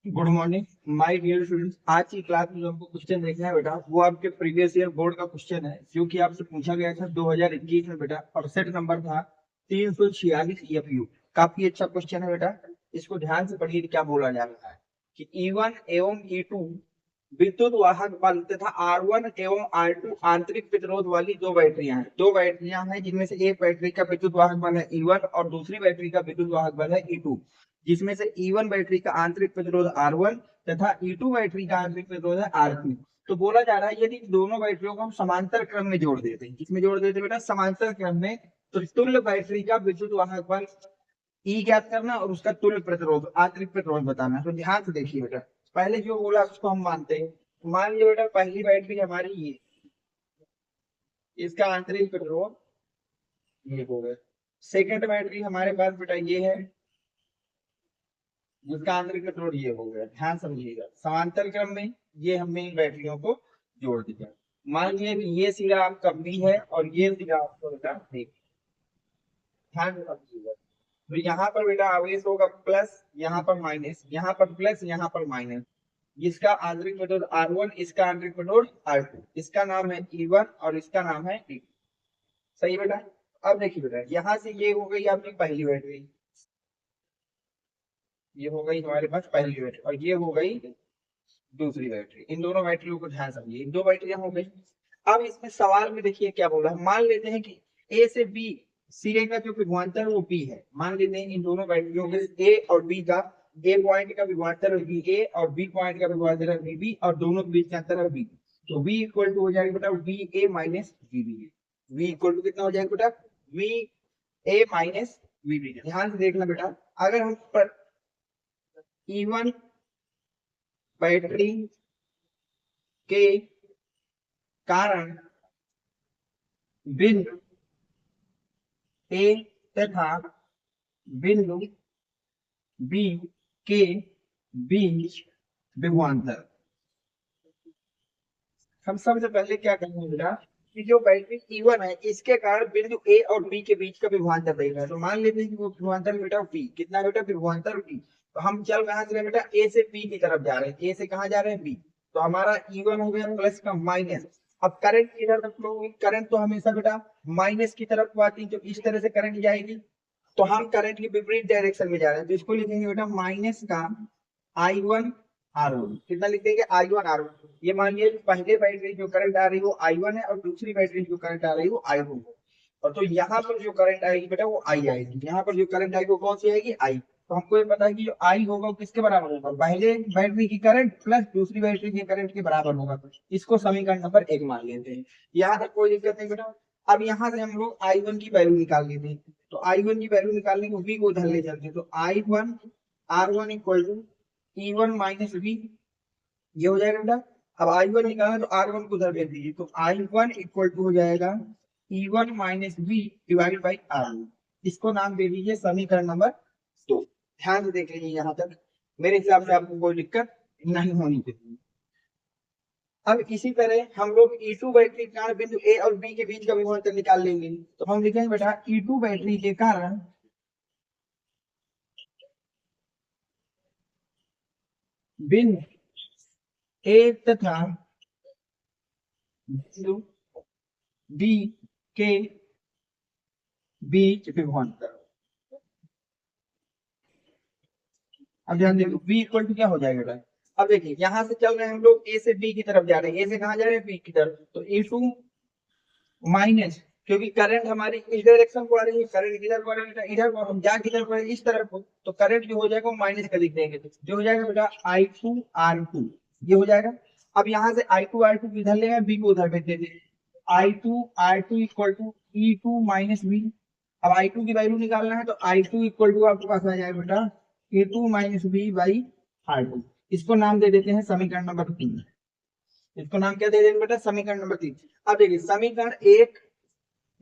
Good morning my dear students. आज की class में जो हमको क्वेश्चन देखना है बेटा, वो आपके प्रीवियस ईयर बोर्ड का क्वेश्चन है जो कि आपसे पूछा गया था 2021 में बेटा, और सेट नंबर था 346 ईएफयू। काफी अच्छा क्वेश्चन है बेटा, इसको ध्यान से पढ़िए। क्या बोला जा रहा है कि E1 एवं E2 विद्युत वाहक बल तथा R1 एवं R2 आंतरिक प्रतिरोध वाली दो बैटरियां हैं जिनमें से एक बैटरी का विद्युत वाहक बल है E1 और दूसरी बैटरी का विद्युत वाहक बल है E2, जिसमें से E1 बैटरी का आंतरिक प्रतिरोध R1 तथा E2 बैटरी का आंतरिक प्रतिरोध है R2। तो बोला जा रहा है यदि दोनों बैटरियों को हम समांतर क्रम में जोड़ देते हैं, किसमें जोड़ देते हैं बेटा? समांतर क्रम में। तो तुल्य बैटरी का विद्युत वाहक बल ई ज्ञात करना और उसका तुल्य प्रतिरोध आंतरिक प्रतिरोध बताना। तो ध्यान से देखिए बेटा, पहले जो बोला उसको हम मानते हैं। मान लिया बेटा पहली बैटरी हमारी ये, इसका आंतरिक प्रतिरोध ये हो गया। सेकंड बैटरी हमारे पास बेटा ये है, जिसका आंतरिक प्रतिरोध ये हो गया। ध्यान समझिएगा, समांतर क्रम में ये हमने इन बैटरियों को जोड़ दिया। मान लीजिए कि ये सिरा आपका बी है और ये सिरा आपका बेटा बी। ध्यान से समझिएगा। तो यहाँ पर बेटा आवेश होगा प्लस, यहाँ पर माइनस, यहाँ पर प्लस, यहाँ पर माइनस। इसका आंतरिक प्रतिरोध R1, इसका आंतरिक प्रतिरोध R2। इसका नाम है E1 और इसका नाम है E2। सही बेटा। अब देखिए बेटा, यहाँ से ये हो गई आपकी पहली बैटरी, ये हो गई हमारे पास पहली बैटरी, और ये हो गई दूसरी बैटरी। इन दोनों बैटरियों को ध्यान समझिए, इन दो बैटरियां हो गई। अब इसमें सवाल में देखिए क्या बोला है। मान लेते हैं कि ए से बी सिरे का जो विभवांतर है वो बी है। मान लेते हैं इन दोनों बैटरियों के ए और बी का, ए पॉइंट का विभवांतर है बी ए और बी पॉइंट का विभवांतर है बी बी, और दोनों के बीच का अंतर है बी। तो v इक्वल टू हो जाएगा बेटा V A minus V B. V equal to कितना हो जाएगा बेटा? V A minus V B. ध्यान से देखना बेटा, अगर हम पर E1 बैटरी के कारण बिंदु ए तथा बिंदु बी के बीच विभवांतर, हम सबसे पहले क्या करेंगे बेटा कि जो बैटरी E1 है इसके कारण बिंदु ए और बी के बीच का विभवांतर देगा। तो मान लेते हैं कि वो विभवांतर बेटा बी कितना बेटा? विभवांतर बी। तो हम चल कहां से रहे बेटा? ए से बी की तरफ जा रहे हैं। ए से कहां जा रहे हैं? बी। तो हमारा E1 हो गया प्लस का माइनस। अब करंट किधर तक फ्लो होगी? करंट तो हमेशा बेटा माइनस की तरफ आती है, तो इस तरह से करंट जाएगी। तो हम करंट की विपरीत डायरेक्शन में जा रहे हैं, तो इसको लिखेंगे बेटा माइनस का I1 R1। कितना लिख देंगे? I1 R1। ये मान लिया पहले बैटरी जो करंट आ रही है वो I1 है और दूसरी बैटरी जो करंट आ रही है वो I2 है। और तो यहाँ पर जो करंट आएगी बेटा वो I आएगी। यहाँ पर जो करंट आएगी वो कौन सी आएगी? I। तो हमको ये पता है कि जो I होगा वो किसके बराबर होगा? पहले बैटरी की करंट प्लस दूसरी बैटरी की करंट के बराबर होगा। तो इसको समीकरण नंबर 1 मान लेते हैं। यहाँ तक कोई दिक्कत नहीं बेटा। अब यहाँ से हम लोग I1 की वैल्यू निकाल लेते हैं। तो I1 की वैल्यू निकालने को V को उधर ले जाते हैं। तो I1 R1 equal to E1 minus V, ये हो जाएगा बेटा। अब I1 निकालना तो R1 को उधर भेज दीजिए। तो I1 इक्वल टू हो जाएगा E1 minus V divide by R1। इसको नाम दे दीजिए समीकरण नंबर 2। ध्यान से देख लीजिए यहाँ तक, मेरे हिसाब से आपको कोई दिक्कत नहीं होनी चाहिए। अब इसी तरह हम लोग E2 बैटरी के कारण बिंदु A और B के बीच का विभवांतर निकाल लेंगे। तो हम लिखेंगे बेटा E2 बैटरी के कारण बिंदु A तथा बिंदु B के बीच विभवांतर। अब ध्यान देखो v इक्वल टू क्या हो जाएगा बेटा? अब देखिए यहाँ से चल रहे हैं हम लोग ए से बी की तरफ जा रहे हैं। ए से कहाँ जा रहे हैं? बी की तरफ। तो E2 माइनस, क्योंकि करंट हमारी इस डायरेक्शन को आ रही है, करंट किधर को आ रही है? इधर को। हम जा किधर को? इस तरफ को। तो करंट जो हो जाएगा वो माइनस का लिख देंगे, तो जो हो जाएगा बेटा I2 R2, ये हो जाएगा। अब यहाँ से I2 R2 इधर ले गए, बी को उधर भेज देते। I2 R2 equal to E2 minus B. अब I2 की वैल्यू निकालना है तो I2 इक्वल टू आपके पास आ जाएगा बेटा A2 minus B by R2। इसको नाम दे देते हैं समीकरण नंबर 3। इसको नाम क्या दे देंगे बेटा? समीकरण नंबर 3। अब देखिए समीकरण 1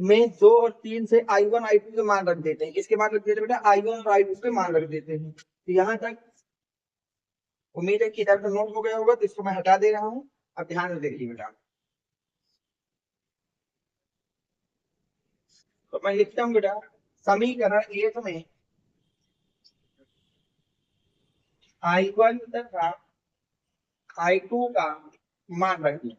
में 2 और 3 से I1 I2 के मान रख देते हैं। किसके मान रख देते हैं बेटा? I1 और I2 के मान रख देते हैं। तो यहाँ तक उम्मीद है कि इधर का नोट हो गया होगा, तो इसको मैं हटा दे रहा हूँ। अब ध्यान से देखिए बेटा, तो मैं लिखता हूँ बेटा समीकरण 1 में I1 तथा I2 का मान रखिए।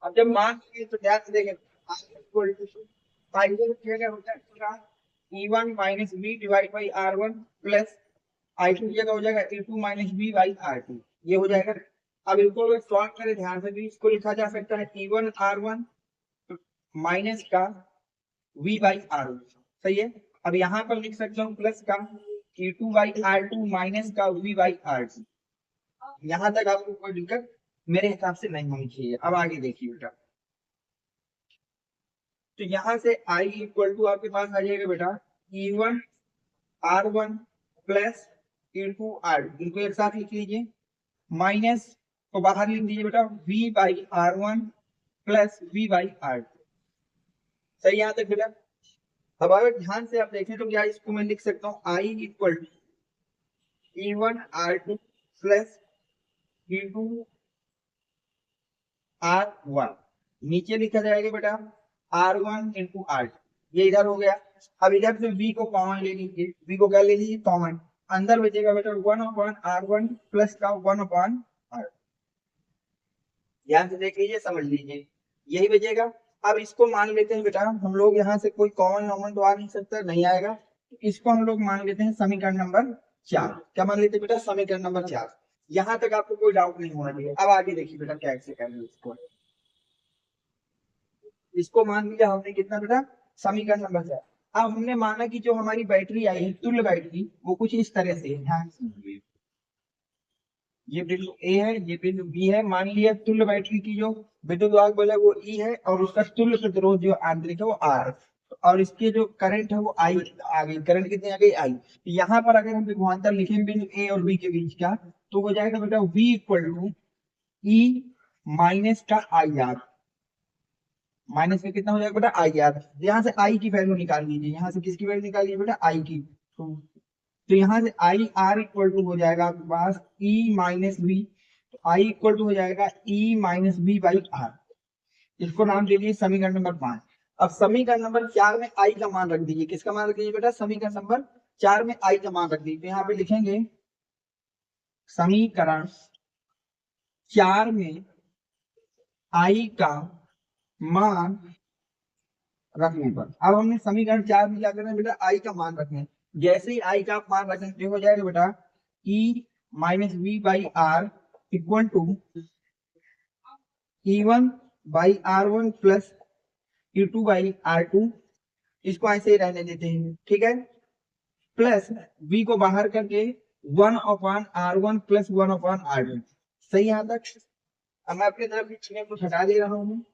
अब जब मान लेंगे तो ध्यान से देखें, I1 की जगह हो जाएगा E1 minus B divide by R1 plus I2 की जगह हो जाएगा E2 minus B by R2। ये हो जाएगा। अब इनको अगर सॉल्व करें ध्यान से, तो इसको लिखा जा सकता है E1 R1 माइनस का V बाई R1। सही है। अब यहाँ पर लिख सकता हूँ प्लस का E2 बाई R2 माइनस का V बाई R2। यहाँ तक आपको कोई दिक्कत मेरे हिसाब से नहीं होनी चाहिए। अब आगे देखिए बेटा, तो यहाँ से I इक्वल टू आपके पास आ जाएगा बेटा E1 R1 plus E2 R2, इनको एक साथ लिख लीजिए, माइनस को बाहर लिख दीजिए बेटा V by R1 plus V by R2। सही यहाँ तक बेटा। अब अगर ध्यान से आप देखें तो क्या इसको मैं लिख सकता हूँ I equal to E1 R2 plus E2 R1, नीचे लिखा जाएगा बेटा R1 इंटू R। ये इधर हो गया। अब इधर से V को कॉमन ले लीजिए, V को क्या ले लीजिए कॉमन, अंदर बचेगा बेटा 1/R1 प्लस का 1/R। ध्यान से देख लीजिए, समझ लीजिए, यही बचेगा। अब इसको मान लेते हैं बेटा हम लोग, यहाँ से कोई कॉमन नॉमन तो आ नहीं सकता, नहीं आएगा। इसको हम लोग मान लेते हैं समीकरण नंबर 4। क्या मान लेते हैं बेटा, समीकरण नंबर 4। यहाँ तक आपको कोई डाउट नहीं होना चाहिए। अब आगे देखिए बेटा कैसे करेंगे इसको। इसको मान लिया हमने कितना बेटा, समीकरण नंबर 4। अब हमने माना कि जो हमारी बैटरी आई है तुल्य बैटरी, वो कुछ इस तरह से है। ध्यान से, ये बिंदु ए है, ये बिंदु बी है। मान लिया तुल्य बैटरी की जो विद्युत वाहक बल है वो ई है, और उसका तुल्य प्रतिरोध जो आंतरिक है वो आर, और इसके जो करंट है वो आई आ गई। करंट कितनी आ गई, आई। यहाँ पर अगर हम विभवांतर लिखें बिंदु ए और बी के बीच का, तो हो जाएगा बेटा V equal to E minus का आई आर। माइनस में कितना हो जाएगा बेटा, आई आर। यहाँ से आई की वैल्यू निकाल लीजिए, यहाँ से किसकी वैल्यू निकालिए बेटा, आई की। तो यहाँ से आई आर इक्वल टू हो जाएगा आपके पास ई माइनस बी। तो आई इक्वल टू हो जाएगा E minus B by are. इसको नाम दे दीजिए समीकरण नंबर 5। अब समीकरण नंबर 4 में आई का मान रख दीजिए। किसका मान रख दीजिए बेटा, समीकरण नंबर 4 में आई का मान रख दीजिए। तो यहाँ पे लिखेंगे समीकरण 4 में आई का मान रखने पर। अब हमने समीकरण 4 में क्या करना है बेटा, आई का मान रखना है। जैसे ही आई का मान रखेंगे तो हो जाएगा बेटा E minus V by R equal to E1 by R1 plus E2 by R2। इसको ऐसे ही रहने देते हैं, ठीक है। प्लस V को बाहर करके 1/R1 प्लस 1/R2। सही यहाँ तक। अब मैं अपनी तरफ की चीजें कुछ हटा दे रहा हूँ,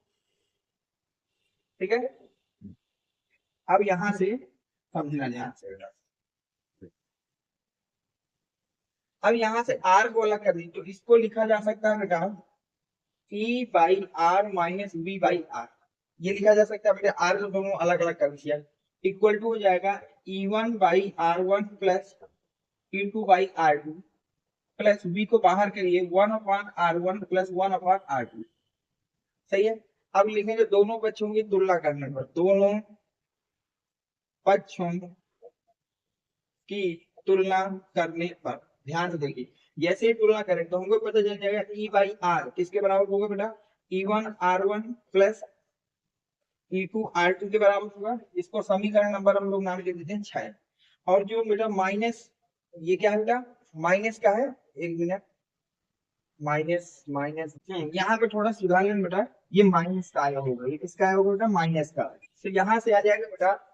ठीक है। अब यहाँ से समझना ध्यान से। अब यहाँ से R को अलग कर दी, तो इसको लिखा जा सकता है बेटा E by R minus B by R. ये लिखा जा सकता है बेटा, आर को दोनों अलग अलग कर दिया, इक्वल टू हो जाएगा E1 by R1 plus E2 by R2 plus B को बाहर करिए 1/R1 प्लस 1/R2। सही है। अब लिखेंगे दोनों पक्षों की तुलना करने पर, दोनों पक्षों की तुलना करने पर। ध्यान से देखिए, जैसे ही तुलना करें तो हमको पता चल जाएगा ई बाई आर किसके बराबर होगा बेटा, E1 R1 plus E2 R2 के बराबर होगा। इसको समीकरण नंबर हम लोग नाम दे देते हैं 6। और जो बेटा माइनस, ये क्या है बेटा, माइनस का है, एक मिनट, माइनस माइनस यहाँ पे थोड़ा सुधार लेना बेटा, ये माइनस का आया होगा, ये किसका आया होगा बेटा, माइनस का। तो यहाँ से आ जाएगा बेटा,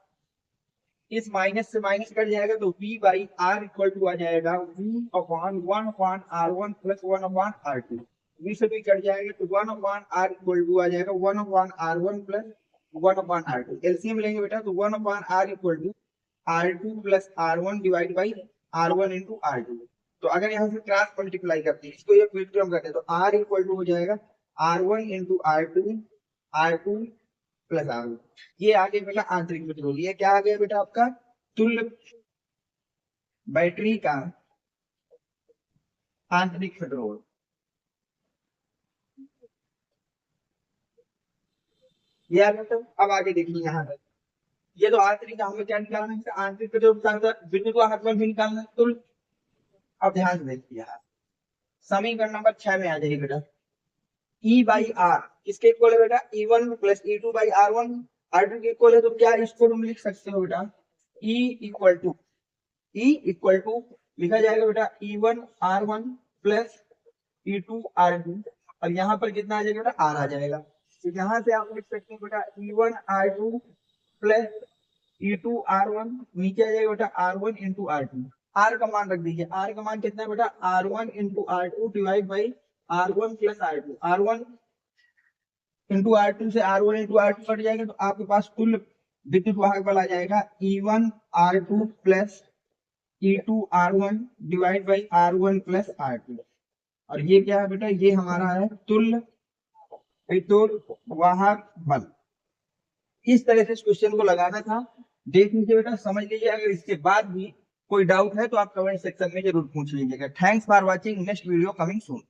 इस माइनस से माइनस कट जाएगा तो v by R equal to आ जाएगा v upon 1/R1 plus 1/R2। v से भी कट जाएगा तो 1/R इक्वल टू आ जाएगा 1/R1 प्लस 1/R2। एलसीएम लेंगे बेटा तो 1/R equal to R2 plus R1 divide by R1 into R2। तो अगर यहाँ से क्रॉस मल्टीप्लाई करते हैं, इसको एक व्युत्क्रम करते हैं, तो R इक्वल टू हो जाएगा R1 into R2 plus R1। ये आगे बेटा आंतरिक प्रतिरोध। ये क्या आ गया बेटा आपका, तुल्य बैटरी का आंतरिक प्रतिरोध। ये आ गया। तो अब आगे देखिए यहाँ पर ये तो आंतरिक का हमें क्या निकालना है, आंतरिक प्रतिरोध विद्युत वाहक बल भी निकालना है तुल्य। अब ध्यान से देखिए समीकरण नंबर 6 में आ जाइए बेटा, ई बाई आर किसके इक्वल है बेटा, E1 plus E2 by R1, R2 के इक्वल है, तो क्या इसको तुम लिख सकते हो बेटा, E इक्वल टू लिखा जाएगा बेटा E1 R1 plus E2 R2, और यहाँ पर कितना आ जाएगा बेटा, R आ जाएगा। तो यहाँ से आप लिख सकते हो बेटा E1 R2 plus E2 R1, नीचे आ जाएगा बेटा R1 इंटू R2। R का मान रख दीजिए, R का मान कितना है बेटा, R1 into R2 divide by R1 plus R2, R1 into R2 से R1 इंटू R2 कट जाएगा, तो आपके पास कुल विद्युत वाहक बल आ जाएगा E1 R2 plus E2 R1 divide by R1 plus R2। और ये क्या है बेटा, ये हमारा है तुल्य विद्युत वाहक बल। इस तरह से इस क्वेश्चन को लगाना था। देख लीजिए बेटा, समझ लीजिए, अगर इसके बाद भी कोई डाउट है तो आप कमेंट सेक्शन में जरूर पूछ लीजिएगा। Thanks for watching, next video coming soon.